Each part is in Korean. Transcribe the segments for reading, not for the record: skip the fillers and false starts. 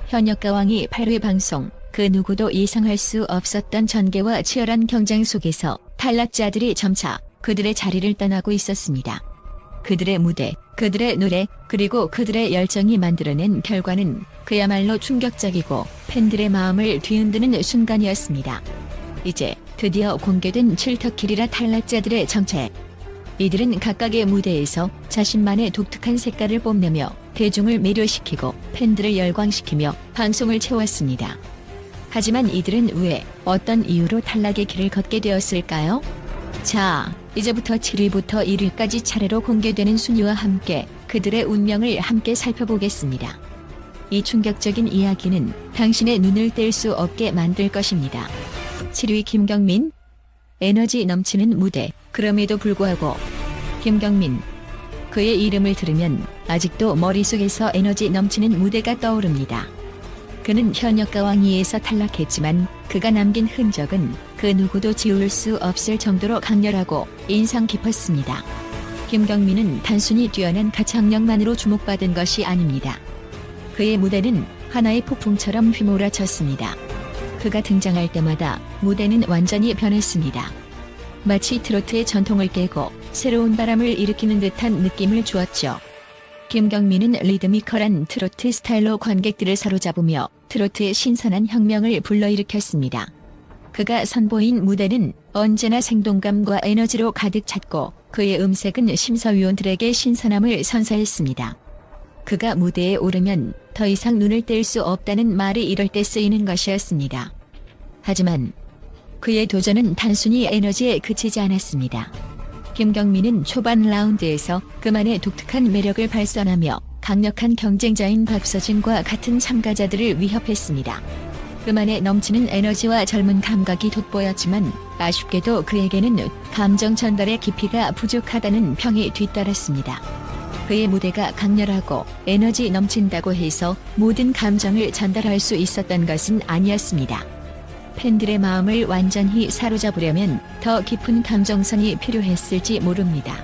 현역가왕이 8회 방송, 그 누구도 예상할 수 없었던 전개와 치열한 경쟁 속에서 탈락자들이 점차 그들의 자리를 떠나고 있었습니다. 그들의 무대, 그들의 노래, 그리고 그들의 열정이 만들어낸 결과는 그야말로 충격적이고 팬들의 마음을 뒤흔드는 순간이었습니다. 이제 드디어 공개된 7터키리라 탈락자들의 정체. 이들은 각각의 무대에서 자신만의 독특한 색깔을 뽐내며 대중을 매료시키고 팬들을 열광시키며 방송을 채웠습니다. 하지만 이들은 왜, 어떤 이유로 탈락의 길을 걷게 되었을까요? 자, 이제부터 7위부터 1위까지 차례로 공개되는 순위와 함께 그들의 운명을 함께 살펴보겠습니다. 이 충격적인 이야기는 당신의 눈을 뗄 수 없게 만들 것입니다. 7위 김경민. 에너지 넘치는 무대. 그럼에도 불구하고 김경민. 그의 이름을 들으면 아직도 머릿속에서 에너지 넘치는 무대가 떠오릅니다. 그는 현역가왕2에서 탈락했지만 그가 남긴 흔적은 그 누구도 지울 수 없을 정도로 강렬하고 인상 깊었습니다. 김경민은 단순히 뛰어난 가창력만으로 주목받은 것이 아닙니다. 그의 무대는 하나의 폭풍처럼 휘몰아쳤습니다. 그가 등장할 때마다 무대는 완전히 변했습니다. 마치 트로트의 전통을 깨고 새로운 바람을 일으키는 듯한 느낌을 주었죠. 김경민은 리드미컬한 트로트 스타일로 관객들을 사로잡으며 트로트의 신선한 혁명을 불러일으켰습니다. 그가 선보인 무대는 언제나 생동감과 에너지로 가득 찼고 그의 음색은 심사위원들에게 신선함을 선사했습니다. 그가 무대에 오르면 더 이상 눈을 뗄 수 없다는 말이 이럴 때 쓰이는 것이었습니다. 하지만 그의 도전은 단순히 에너지에 그치지 않았습니다. 김경민은 초반 라운드에서 그만의 독특한 매력을 발산하며 강력한 경쟁자인 박서진과 같은 참가자들을 위협했습니다. 그만의 넘치는 에너지와 젊은 감각이 돋보였지만 아쉽게도 그에게는 감정 전달의 깊이가 부족하다는 평이 뒤따랐습니다. 그의 무대가 강렬하고 에너지 넘친다고 해서 모든 감정을 전달할 수 있었던 것은 아니었습니다. 팬들의 마음을 완전히 사로잡으려면 더 깊은 감정선이 필요했을지 모릅니다.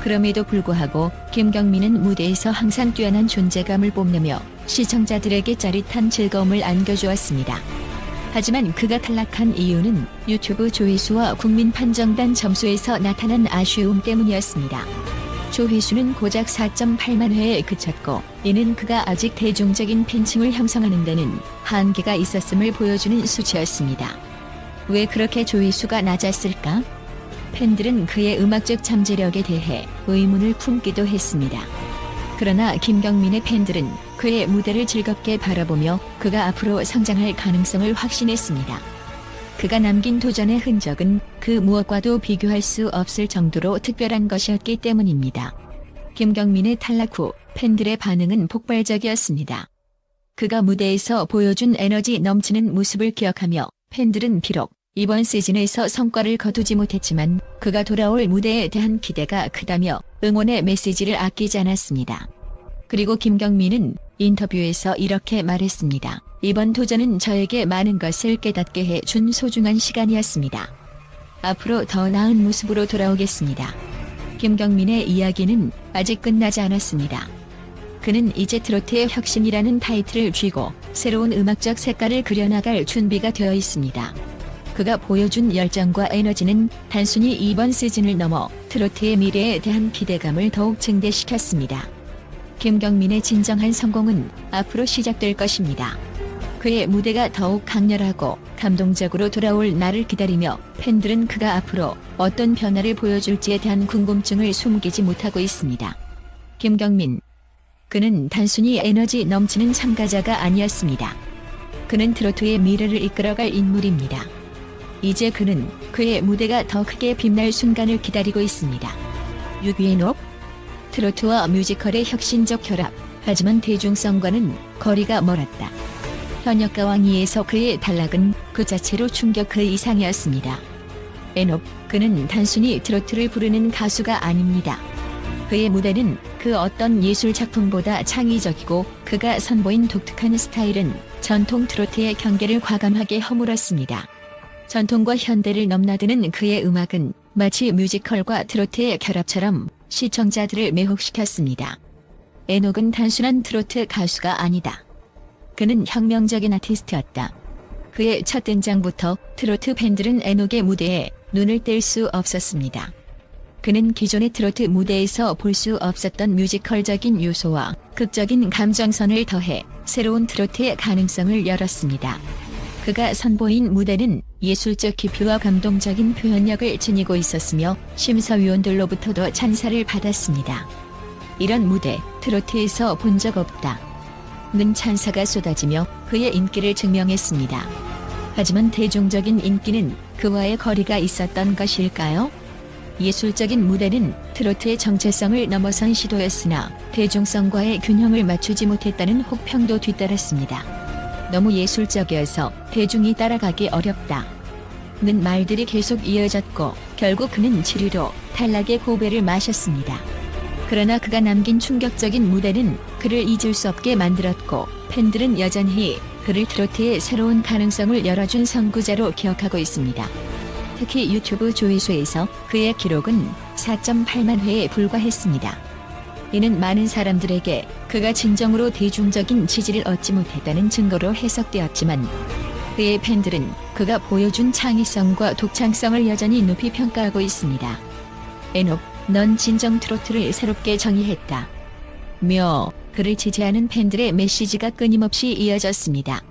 그럼에도 불구하고 김경민은 무대에서 항상 뛰어난 존재감을 뽐내며 시청자들에게 짜릿한 즐거움을 안겨주었습니다. 하지만 그가 탈락한 이유는 유튜브 조회수와 국민판정단 점수에서 나타난 아쉬움 때문이었습니다. 조회수는 고작 4.8만 회에 그쳤고 이는 그가 아직 대중적인 팬층을 형성하는 데는 한계가 있었음을 보여주는 수치였습니다. 왜 그렇게 조회수가 낮았을까? 팬들은 그의 음악적 잠재력에 대해 의문을 품기도 했습니다. 그러나 김경민의 팬들은 그의 무대를 즐겁게 바라보며 그가 앞으로 성장할 가능성을 확신했습니다. 그가 남긴 도전의 흔적은 그 무엇과도 비교할 수 없을 정도로 특별한 것이었기 때문입니다. 김경민의 탈락 후 팬들의 반응은 폭발적이었습니다. 그가 무대에서 보여준 에너지 넘치는 모습을 기억하며 팬들은 비록 이번 시즌에서 성과를 거두지 못했지만 그가 돌아올 무대에 대한 기대가 크다며 응원의 메시지를 아끼지 않았습니다. 그리고 김경민은 인터뷰에서 이렇게 말했습니다. 이번 도전은 저에게 많은 것을 깨닫게 해준 소중한 시간이었습니다. 앞으로 더 나은 모습으로 돌아오겠습니다. 김경민의 이야기는 아직 끝나지 않았습니다. 그는 이제 트로트의 혁신이라는 타이틀을 쥐고 새로운 음악적 색깔을 그려나갈 준비가 되어 있습니다. 그가 보여준 열정과 에너지는 단순히 이번 시즌을 넘어 트로트의 미래에 대한 기대감을 더욱 증대시켰습니다. 김경민의 진정한 성공은 앞으로 시작될 것입니다. 그의 무대가 더욱 강렬하고 감동적으로 돌아올 날을 기다리며 팬들은 그가 앞으로 어떤 변화를 보여줄지에 대한 궁금증을 숨기지 못하고 있습니다. 김경민. 그는 단순히 에너지 넘치는 참가자가 아니었습니다. 그는 트로트의 미래를 이끌어갈 인물입니다. 이제 그는 그의 무대가 더 크게 빛날 순간을 기다리고 있습니다. 유비엔옥. 트로트와 뮤지컬의 혁신적 결합. 하지만 대중성과는 거리가 멀었다. 현역가왕2에서 그의 탈락은 그 자체로 충격 그 이상이었습니다. 에녹. 그는 단순히 트로트를 부르는 가수가 아닙니다. 그의 무대는 그 어떤 예술 작품보다 창의적이고 그가 선보인 독특한 스타일은 전통 트로트의 경계를 과감하게 허물었습니다. 전통과 현대를 넘나드는 그의 음악은 마치 뮤지컬과 트로트의 결합처럼 시청자들을 매혹시켰습니다. 에녹은 단순한 트로트 가수가 아니다. 그는 혁명적인 아티스트였다. 그의 첫 등장부터 트로트 팬들은 에녹의 무대에 눈을 뗄 수 없었습니다. 그는 기존의 트로트 무대에서 볼 수 없었던 뮤지컬적인 요소와 극적인 감정선을 더해 새로운 트로트의 가능성을 열었습니다. 그가 선보인 무대는 예술적 깊이와 감동적인 표현력을 지니고 있었으며 심사위원들로부터도 찬사를 받았습니다. 이런 무대, 트로트에서 본 적 없다. 는 찬사가 쏟아지며 그의 인기를 증명했습니다. 하지만 대중적인 인기는 그와의 거리가 있었던 것일까요? 예술적인 무대는 트로트의 정체성을 넘어선 시도였으나 대중성과의 균형을 맞추지 못했다는 혹평도 뒤따랐습니다. 너무 예술적이어서 대중이 따라가기 어렵다. 는 말들이 계속 이어졌고 결국 그는 7위로 탈락의 고배를 마셨습니다. 그러나 그가 남긴 충격적인 무대는 그를 잊을 수 없게 만들었고 팬들은 여전히 그를 트로트의 새로운 가능성을 열어준 선구자로 기억하고 있습니다. 특히 유튜브 조회수에서 그의 기록은 4.8만 회에 불과했습니다. 이는 많은 사람들에게 그가 진정으로 대중적인 지지를 얻지 못했다는 증거로 해석되었지만 그의 팬들은 그가 보여준 창의성과 독창성을 여전히 높이 평가하고 있습니다. 에녹, 넌 진정 트로트를 새롭게 정의했다. 며 그를 지지하는 팬들의 메시지가 끊임없이 이어졌습니다.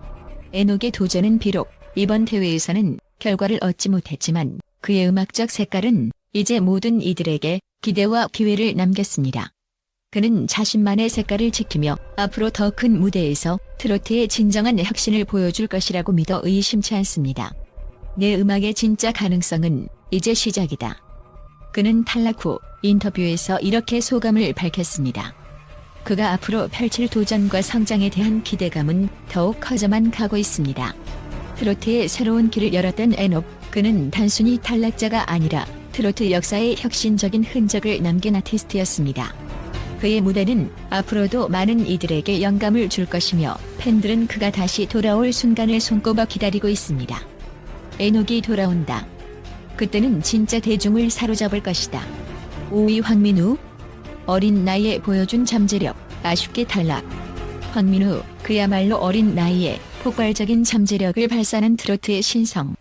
에녹의 도전은 비록 이번 대회에서는 결과를 얻지 못했지만 그의 음악적 색깔은 이제 모든 이들에게 기대와 기회를 남겼습니다. 그는 자신만의 색깔을 지키며 앞으로 더 큰 무대에서 트로트의 진정한 혁신을 보여줄 것이라고 믿어 의심치 않습니다. 내 음악의 진짜 가능성은 이제 시작이다. 그는 탈락 후 인터뷰에서 이렇게 소감을 밝혔습니다. 그가 앞으로 펼칠 도전과 성장에 대한 기대감은 더욱 커져만 가고 있습니다. 트로트의 새로운 길을 열었던 에녹, 그는 단순히 탈락자가 아니라 트로트 역사의 혁신적인 흔적을 남긴 아티스트였습니다. 그의 무대는 앞으로도 많은 이들에게 영감을 줄 것이며 팬들은 그가 다시 돌아올 순간을 손꼽아 기다리고 있습니다. 에녹이 돌아온다. 그때는 진짜 대중을 사로잡을 것이다. 5위 황민우. 어린 나이에 보여준 잠재력, 아쉽게 탈락. 황민우, 그야말로 어린 나이에 폭발적인 잠재력을 발산한 트로트의 신성.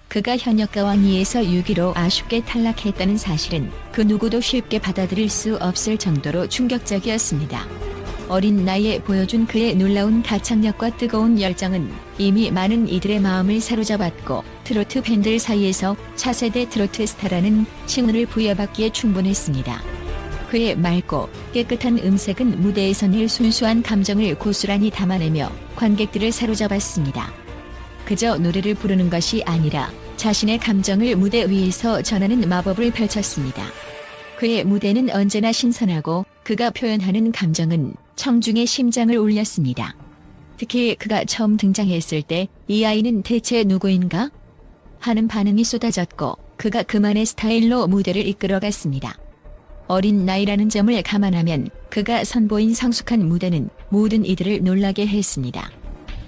그가 현역가 왕위에서 6위로 아쉽게 탈락했다는 사실은 그 누구도 쉽게 받아들일 수 없을 정도로 충격적이었습니다. 어린 나이에 보여준 그의 놀라운 가창력과 뜨거운 열정은 이미 많은 이들의 마음을 사로잡았고 트로트 팬들 사이에서 차세대 트로트 스타라는 칭호를 부여받기에 충분했습니다. 그의 맑고 깨끗한 음색은 무대에서 낼 순수한 감정을 고스란히 담아내며 관객들을 사로잡았습니다. 그저 노래를 부르는 것이 아니라 자신의 감정을 무대 위에서 전하는 마법을 펼쳤습니다. 그의 무대는 언제나 신선하고 그가 표현하는 감정은 청중의 심장을 울렸습니다. 특히 그가 처음 등장했을 때 이 아이는 대체 누구인가? 하는 반응이 쏟아졌고 그가 그만의 스타일로 무대를 이끌어갔습니다. 어린 나이라는 점을 감안하면 그가 선보인 성숙한 무대는 모든 이들을 놀라게 했습니다.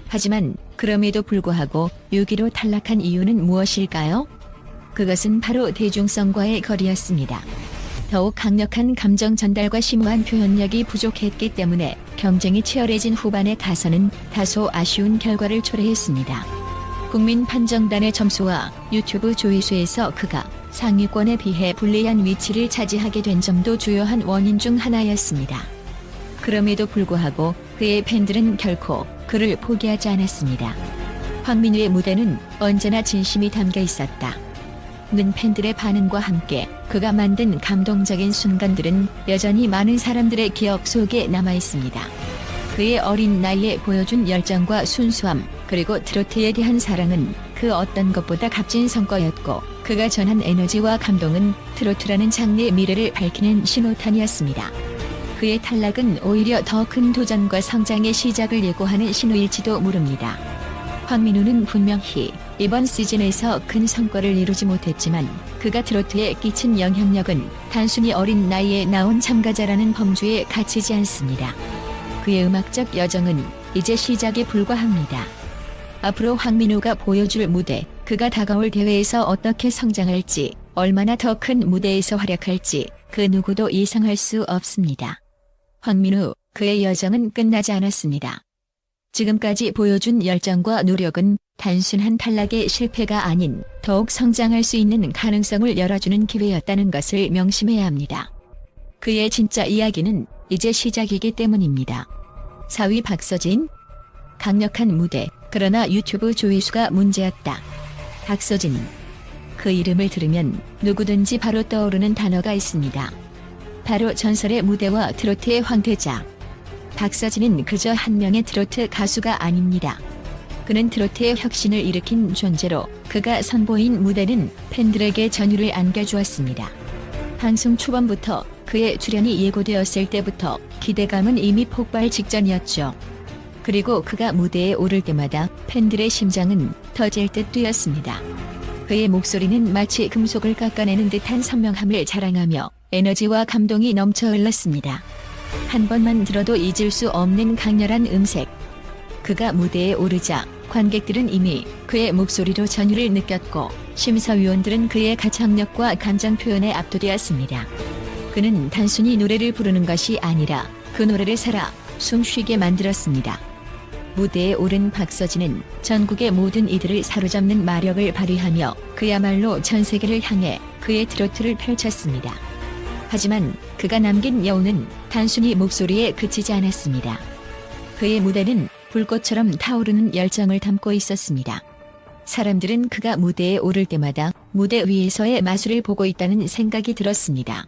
하지만 그럼에도 불구하고 6위로 탈락한 이유는 무엇일까요? 그것은 바로 대중성과의 거리였습니다. 더욱 강력한 감정 전달과 심오한 표현력이 부족했기 때문에 경쟁이 치열해진 후반에 가서는 다소 아쉬운 결과를 초래했습니다. 국민 판정단의 점수와 유튜브 조회수에서 그가 상위권에 비해 불리한 위치를 차지하게 된 점도 주요한 원인 중 하나였습니다. 그럼에도 불구하고 그의 팬들은 결코 그를 포기하지 않았습니다. 황민우의 무대는 언제나 진심이 담겨 있었다. 는 팬들의 반응과 함께 그가 만든 감동적인 순간들은 여전히 많은 사람들의 기억 속에 남아 있습니다. 그의 어린 나이에 보여준 열정과 순수함, 그리고 트로트에 대한 사랑은 그 어떤 것보다 값진 성과였고 그가 전한 에너지와 감동은 트로트라는 장르의 미래를 밝히는 신호탄이었습니다. 그의 탈락은 오히려 더 큰 도전과 성장의 시작을 예고하는 신호일지도 모릅니다. 황민우는 분명히 이번 시즌에서 큰 성과를 이루지 못했지만 그가 트로트에 끼친 영향력은 단순히 어린 나이에 나온 참가자라는 범주에 갇히지 않습니다. 그의 음악적 여정은 이제 시작에 불과합니다. 앞으로 황민우가 보여줄 무대, 그가 다가올 대회에서 어떻게 성장할지, 얼마나 더 큰 무대에서 활약할지 그 누구도 예상할 수 없습니다. 황민우, 그의 여정은 끝나지 않았습니다. 지금까지 보여준 열정과 노력은 단순한 탈락의 실패가 아닌 더욱 성장할 수 있는 가능성을 열어주는 기회였다는 것을 명심해야 합니다. 그의 진짜 이야기는 이제 시작이기 때문입니다. 4위 박서진. 강력한 무대, 그러나 유튜브 조회수가 문제였다. 박서진. 그 이름을 들으면 누구든지 바로 떠오르는 단어가 있습니다. 바로 전설의 무대와 트로트의 황태자. 박서진은 그저 한 명의 트로트 가수가 아닙니다. 그는 트로트의 혁신을 일으킨 존재로 그가 선보인 무대는 팬들에게 전율을 안겨주었습니다. 방송 초반부터 그의 출연이 예고되었을 때부터 기대감은 이미 폭발 직전이었죠. 그리고 그가 무대에 오를 때마다 팬들의 심장은 터질 듯 뛰었습니다. 그의 목소리는 마치 금속을 깎아내는 듯한 선명함을 자랑하며 에너지와 감동이 넘쳐 흘렀습니다. 한 번만 들어도 잊을 수 없는 강렬한 음색. 그가 무대에 오르자 관객들은 이미 그의 목소리로 전율을 느꼈고 심사위원들은 그의 가창력과 감정 표현에 압도되었습니다. 그는 단순히 노래를 부르는 것이 아니라 그 노래를 살아 숨쉬게 만들었습니다. 무대에 오른 박서진은 전국의 모든 이들을 사로잡는 마력을 발휘하며 그야말로 전 세계를 향해 그의 트로트를 펼쳤습니다. 하지만 그가 남긴 여운은 단순히 목소리에 그치지 않았습니다. 그의 무대는 불꽃처럼 타오르는 열정을 담고 있었습니다. 사람들은 그가 무대에 오를 때마다 무대 위에서의 마술을 보고 있다는 생각이 들었습니다.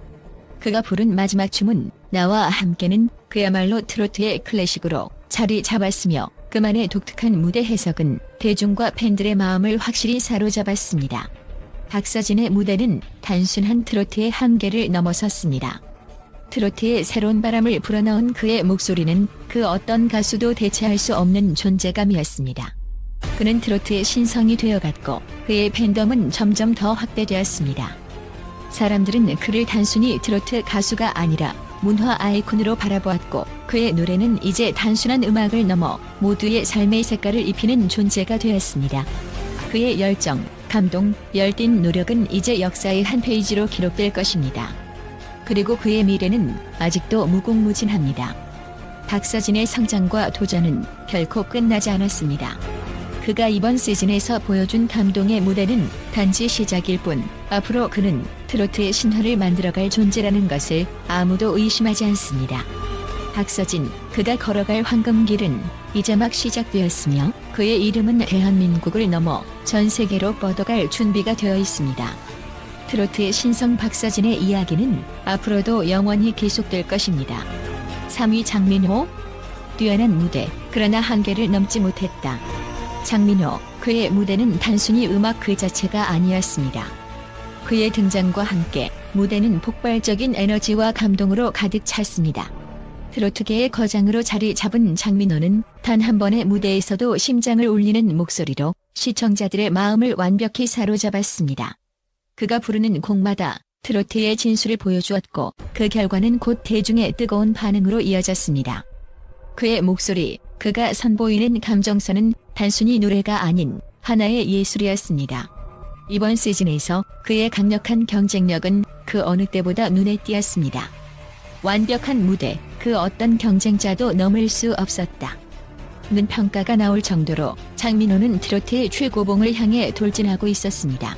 그가 부른 마지막 춤은 나와 함께는 그야말로 트로트의 클래식으로 자리 잡았으며 그만의 독특한 무대 해석은 대중과 팬들의 마음을 확실히 사로잡았습니다. 박서진의 무대는 단순한 트로트의 한계를 넘어섰습니다. 트로트의 새로운 바람을 불어넣은 그의 목소리는 그 어떤 가수도 대체할 수 없는 존재감이었습니다. 그는 트로트의 신성이 되어갔고 그의 팬덤은 점점 더 확대되었습니다. 사람들은 그를 단순히 트로트 가수가 아니라 문화 아이콘으로 바라보았고 그의 노래는 이제 단순한 음악을 넘어 모두의 삶의 색깔을 입히는 존재가 되었습니다. 그의 열정, 감동, 열띤 노력은 이제 역사의 한 페이지로 기록될 것입니다. 그리고 그의 미래는 아직도 무궁무진합니다. 박서진의 성장과 도전은 결코 끝나지 않았습니다. 그가 이번 시즌에서 보여준 감동의 무대는 단지 시작일 뿐 앞으로 그는 트로트의 신화를 만들어갈 존재라는 것을 아무도 의심하지 않습니다. 박서진, 그가 걸어갈 황금길은 이제 막 시작되었으며 그의 이름은 대한민국을 넘어 전 세계로 뻗어갈 준비가 되어 있습니다. 트로트의 신성 박서진의 이야기는 앞으로도 영원히 계속될 것입니다. 3위 장민호. 뛰어난 무대, 그러나 한계를 넘지 못했다. 장민호, 그의 무대는 단순히 음악 그 자체가 아니었습니다. 그의 등장과 함께 무대는 폭발적인 에너지와 감동으로 가득 찼습니다. 트로트계의 거장으로 자리 잡은 장민호는 단 한 번의 무대에서도 심장을 울리는 목소리로 시청자들의 마음을 완벽히 사로잡았습니다. 그가 부르는 곡마다 트로트의 진수를 보여주었고 그 결과는 곧 대중의 뜨거운 반응으로 이어졌습니다. 그의 목소리, 그가 선보이는 감정선은 단순히 노래가 아닌 하나의 예술이었습니다. 이번 시즌에서 그의 강력한 경쟁력은 그 어느 때보다 눈에 띄었습니다. 완벽한 무대, 그 어떤 경쟁자도 넘을 수 없었다. 는 평가가 나올 정도로 장민호는 트로트의 최고봉을 향해 돌진하고 있었습니다.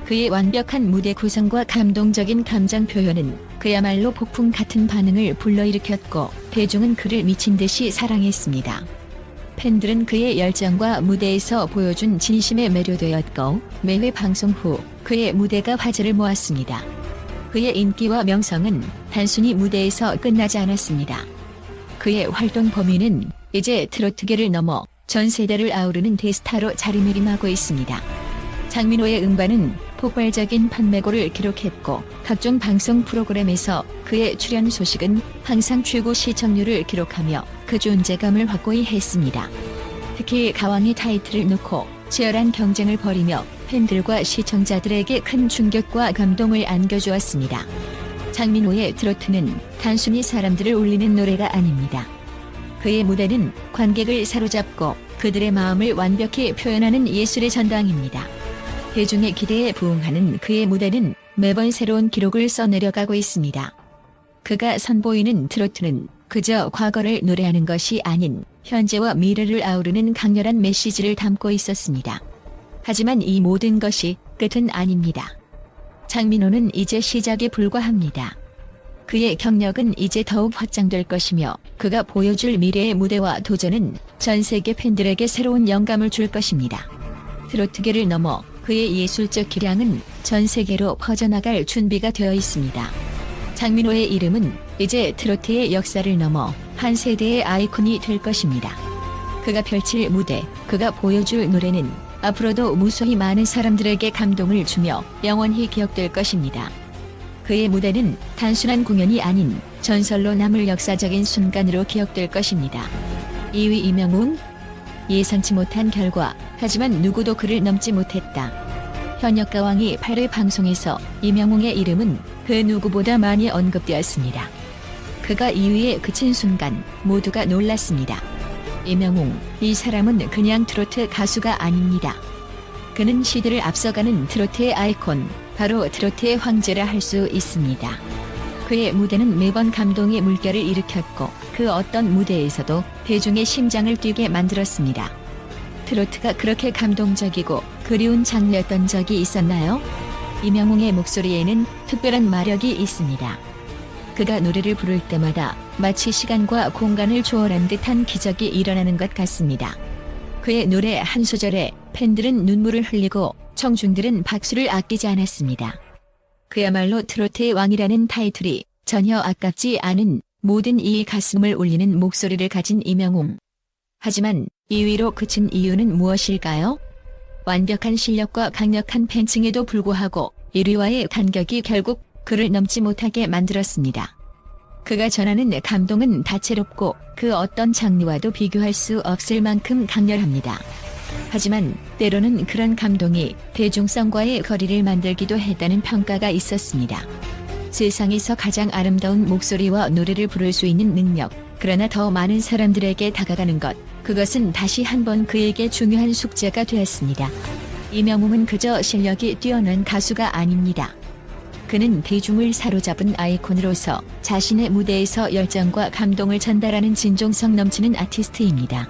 그의 완벽한 무대 구성과 감동적인 감정 표현은 그야말로 폭풍 같은 반응을 불러일으켰고 대중은 그를 미친 듯이 사랑했습니다. 팬들은 그의 열정과 무대에서 보여준 진심에 매료되었고 매회 방송 후 그의 무대가 화제를 모았습니다. 그의 인기와 명성은 단순히 무대에서 끝나지 않았습니다. 그의 활동 범위는 이제 트로트계를 넘어 전 세대를 아우르는 대스타로 자리매김하고 있습니다. 장민호의 음반은 폭발적인 판매고를 기록했고 각종 방송 프로그램에서 그의 출연 소식은 항상 최고 시청률을 기록하며 그 존재감을 확고히 했습니다. 특히 가왕의 타이틀을 놓고 치열한 경쟁을 벌이며 팬들과 시청자들에게 큰 충격과 감동을 안겨주었습니다. 장민호의 트로트는 단순히 사람들을 울리는 노래가 아닙니다. 그의 무대는 관객을 사로잡고 그들의 마음을 완벽히 표현하는 예술의 전당입니다. 대중의 기대에 부응하는 그의 무대는 매번 새로운 기록을 써내려가고 있습니다. 그가 선보이는 트로트는 그저 과거를 노래하는 것이 아닌 현재와 미래를 아우르는 강렬한 메시지를 담고 있었습니다. 하지만 이 모든 것이 끝은 아닙니다. 장민호는 이제 시작에 불과합니다. 그의 경력은 이제 더욱 확장될 것이며 그가 보여줄 미래의 무대와 도전은 전 세계 팬들에게 새로운 영감을 줄 것입니다. 트로트계를 넘어 그의 예술적 기량은 전 세계로 퍼져나갈 준비가 되어 있습니다. 장민호의 이름은 이제 트로트의 역사를 넘어 한 세대의 아이콘이 될 것입니다. 그가 펼칠 무대, 그가 보여줄 노래는 앞으로도 무수히 많은 사람들에게 감동을 주며 영원히 기억될 것입니다. 그의 무대는 단순한 공연이 아닌 전설로 남을 역사적인 순간으로 기억될 것입니다. 2위 이명웅. 예상치 못한 결과, 하지만 누구도 그를 넘지 못했다. 현역가왕이 8회 방송에서 이명웅의 이름은 그 누구보다 많이 언급되었습니다. 그가 2위에 그친 순간 모두가 놀랐습니다. 이명웅, 이 사람은 그냥 트로트 가수가 아닙니다. 그는 시대를 앞서가는 트로트의 아이콘, 바로 트로트의 황제라 할 수 있습니다. 그의 무대는 매번 감동의 물결을 일으켰고 그 어떤 무대에서도 대중의 심장을 뛰게 만들었습니다. 트로트가 그렇게 감동적이고 그리운 장르였던 적이 있었나요? 이명웅의 목소리에는 특별한 마력이 있습니다. 그가 노래를 부를 때마다 마치 시간과 공간을 초월한 듯한 기적이 일어나는 것 같습니다. 그의 노래 한 소절에 팬들은 눈물을 흘리고 청중들은 박수를 아끼지 않았습니다. 그야말로 트로트의 왕이라는 타이틀이 전혀 아깝지 않은 모든 이의 가슴을 울리는 목소리를 가진 이명웅. 하지만 2위로 그친 이유는 무엇일까요? 완벽한 실력과 강력한 팬층에도 불구하고 1위와의 간격이 결국 그를 넘지 못하게 만들었습니다. 그가 전하는 감동은 다채롭고 그 어떤 장르와도 비교할 수 없을 만큼 강렬합니다. 하지만 때로는 그런 감동이 대중성과의 거리를 만들기도 했다는 평가가 있었습니다. 세상에서 가장 아름다운 목소리와 노래를 부를 수 있는 능력, 그러나 더 많은 사람들에게 다가가는 것, 그것은 다시 한번 그에게 중요한 숙제가 되었습니다. 이명웅은 그저 실력이 뛰어난 가수가 아닙니다. 그는 대중을 사로잡은 아이콘으로서 자신의 무대에서 열정과 감동을 전달하는 진정성 넘치는 아티스트입니다.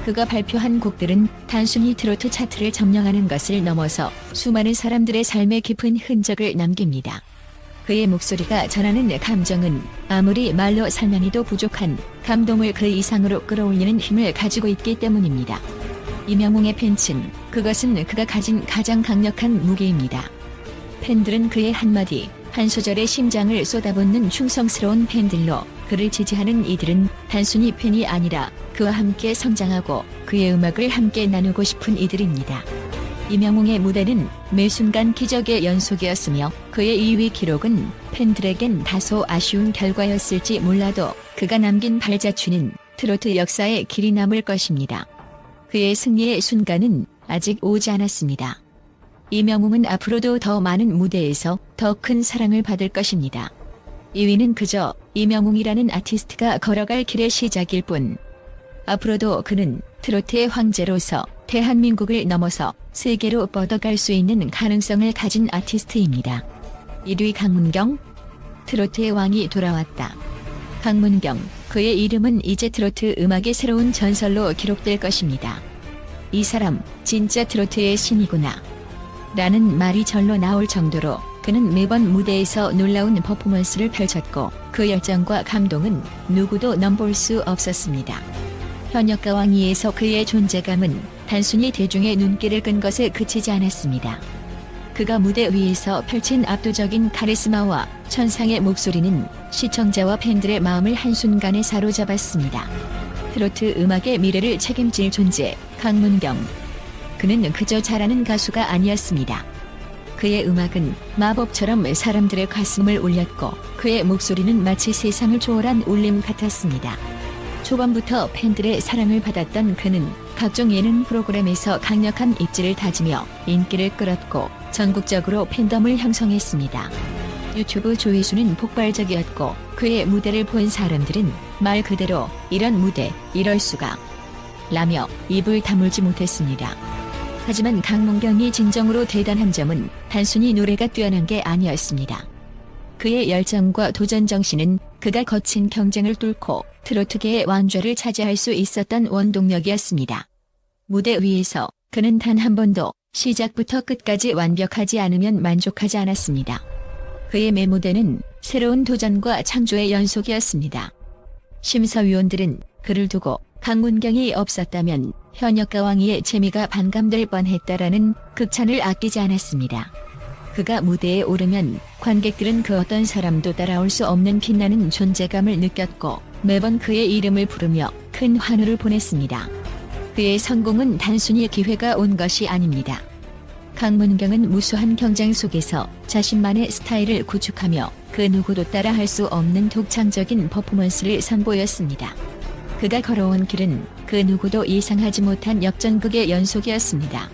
그가 발표한 곡들은 단순히 트로트 차트를 점령하는 것을 넘어서 수많은 사람들의 삶에 깊은 흔적을 남깁니다. 그의 목소리가 전하는 감정은 아무리 말로 설명해도 부족한 감동을 그 이상으로 끌어올리는 힘을 가지고 있기 때문입니다. 이명웅의 팬층, 그것은 그가 가진 가장 강력한 무기입니다. 팬들은 그의 한마디, 한 소절에 심장을 쏟아붓는 충성스러운 팬들로 그를 지지하는 이들은 단순히 팬이 아니라 그와 함께 성장하고 그의 음악을 함께 나누고 싶은 이들입니다. 이명웅의 무대는 매 순간 기적의 연속이었으며 그의 2위 기록은 팬들에겐 다소 아쉬운 결과였을지 몰라도 그가 남긴 발자취는 트로트 역사에 길이 남을 것입니다. 그의 승리의 순간은 아직 오지 않았습니다. 이명웅은 앞으로도 더 많은 무대에서 더 큰 사랑을 받을 것입니다. 2위는 그저 이명웅이라는 아티스트가 걸어갈 길의 시작일 뿐. 앞으로도 그는 트로트의 황제로서 대한민국을 넘어서 세계로 뻗어갈 수 있는 가능성을 가진 아티스트입니다. 1위 강문경. 트로트의 왕이 돌아왔다. 강문경, 그의 이름은 이제 트로트 음악의 새로운 전설로 기록될 것입니다. 이 사람, 진짜 트로트의 신이구나. 라는 말이 절로 나올 정도로 그는 매번 무대에서 놀라운 퍼포먼스를 펼쳤고 그 열정과 감동은 누구도 넘볼 수 없었습니다. 현역가왕 2에서 그의 존재감은 단순히 대중의 눈길을 끈 것에 그치지 않았습니다. 그가 무대 위에서 펼친 압도적인 카리스마와 천상의 목소리는 시청자와 팬들의 마음을 한순간에 사로잡았습니다. 트로트 음악의 미래를 책임질 존재, 강문경. 그는 그저 잘하는 가수가 아니었습니다. 그의 음악은 마법처럼 사람들의 가슴을 울렸고 그의 목소리는 마치 세상을 초월한 울림 같았습니다. 초반부터 팬들의 사랑을 받았던 그는 각종 예능 프로그램에서 강력한 입지를 다지며 인기를 끌었고 전국적으로 팬덤을 형성했습니다. 유튜브 조회수는 폭발적이었고 그의 무대를 본 사람들은 말 그대로 이런 무대, 이럴 수가 라며 입을 다물지 못했습니다. 하지만 강문경이 진정으로 대단한 점은 단순히 노래가 뛰어난 게 아니었습니다. 그의 열정과 도전 정신은 그가 거친 경쟁을 뚫고 트로트계의 왕좌를 차지할 수 있었던 원동력이었습니다. 무대 위에서 그는 단 한 번도 시작부터 끝까지 완벽하지 않으면 만족하지 않았습니다. 그의 매무대는 새로운 도전과 창조의 연속이었습니다. 심사위원들은 그를 두고 강문경이 없었다면 현역가왕이의 재미가 반감될 뻔했다라는 극찬을 아끼지 않았습니다. 그가 무대에 오르면 관객들은 그 어떤 사람도 따라올 수 없는 빛나는 존재감을 느꼈고 매번 그의 이름을 부르며 큰 환호를 보냈습니다. 그의 성공은 단순히 기회가 온 것이 아닙니다. 강문경은 무수한 경쟁 속에서 자신만의 스타일을 구축하며 그 누구도 따라할 수 없는 독창적인 퍼포먼스를 선보였습니다. 그가 걸어온 길은 그 누구도 예상하지 못한 역전극의 연속이었습니다.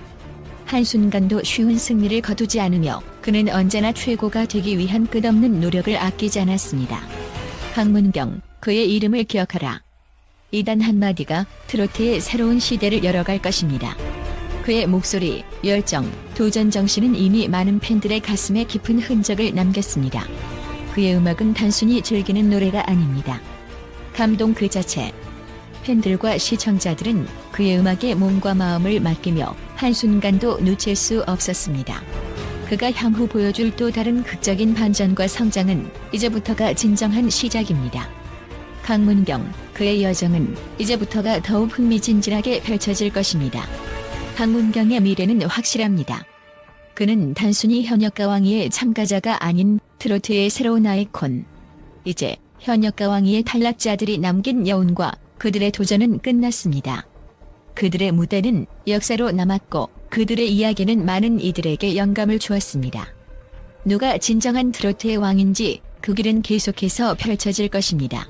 한순간도 쉬운 승리를 거두지 않으며 그는 언제나 최고가 되기 위한 끝없는 노력을 아끼지 않았습니다. 강문경, 그의 이름을 기억하라. 이 단 한마디가 트로트의 새로운 시대를 열어갈 것입니다. 그의 목소리, 열정, 도전 정신은 이미 많은 팬들의 가슴에 깊은 흔적을 남겼습니다. 그의 음악은 단순히 즐기는 노래가 아닙니다. 감동 그 자체. 팬들과 시청자들은 그의 음악에 몸과 마음을 맡기며 한순간도 놓칠 수 없었습니다. 그가 향후 보여줄 또 다른 극적인 반전과 성장은 이제부터가 진정한 시작입니다. 강문경, 그의 여정은 이제부터가 더욱 흥미진진하게 펼쳐질 것입니다. 강문경의 미래는 확실합니다. 그는 단순히 현역가왕이의 참가자가 아닌 트로트의 새로운 아이콘. 이제 현역가왕이의 탈락자들이 남긴 여운과 그들의 도전은 끝났습니다. 그들의 무대는 역사로 남았고 그들의 이야기는 많은 이들에게 영감을 주었습니다. 누가 진정한 트로트의 왕인지 그 길은 계속해서 펼쳐질 것입니다.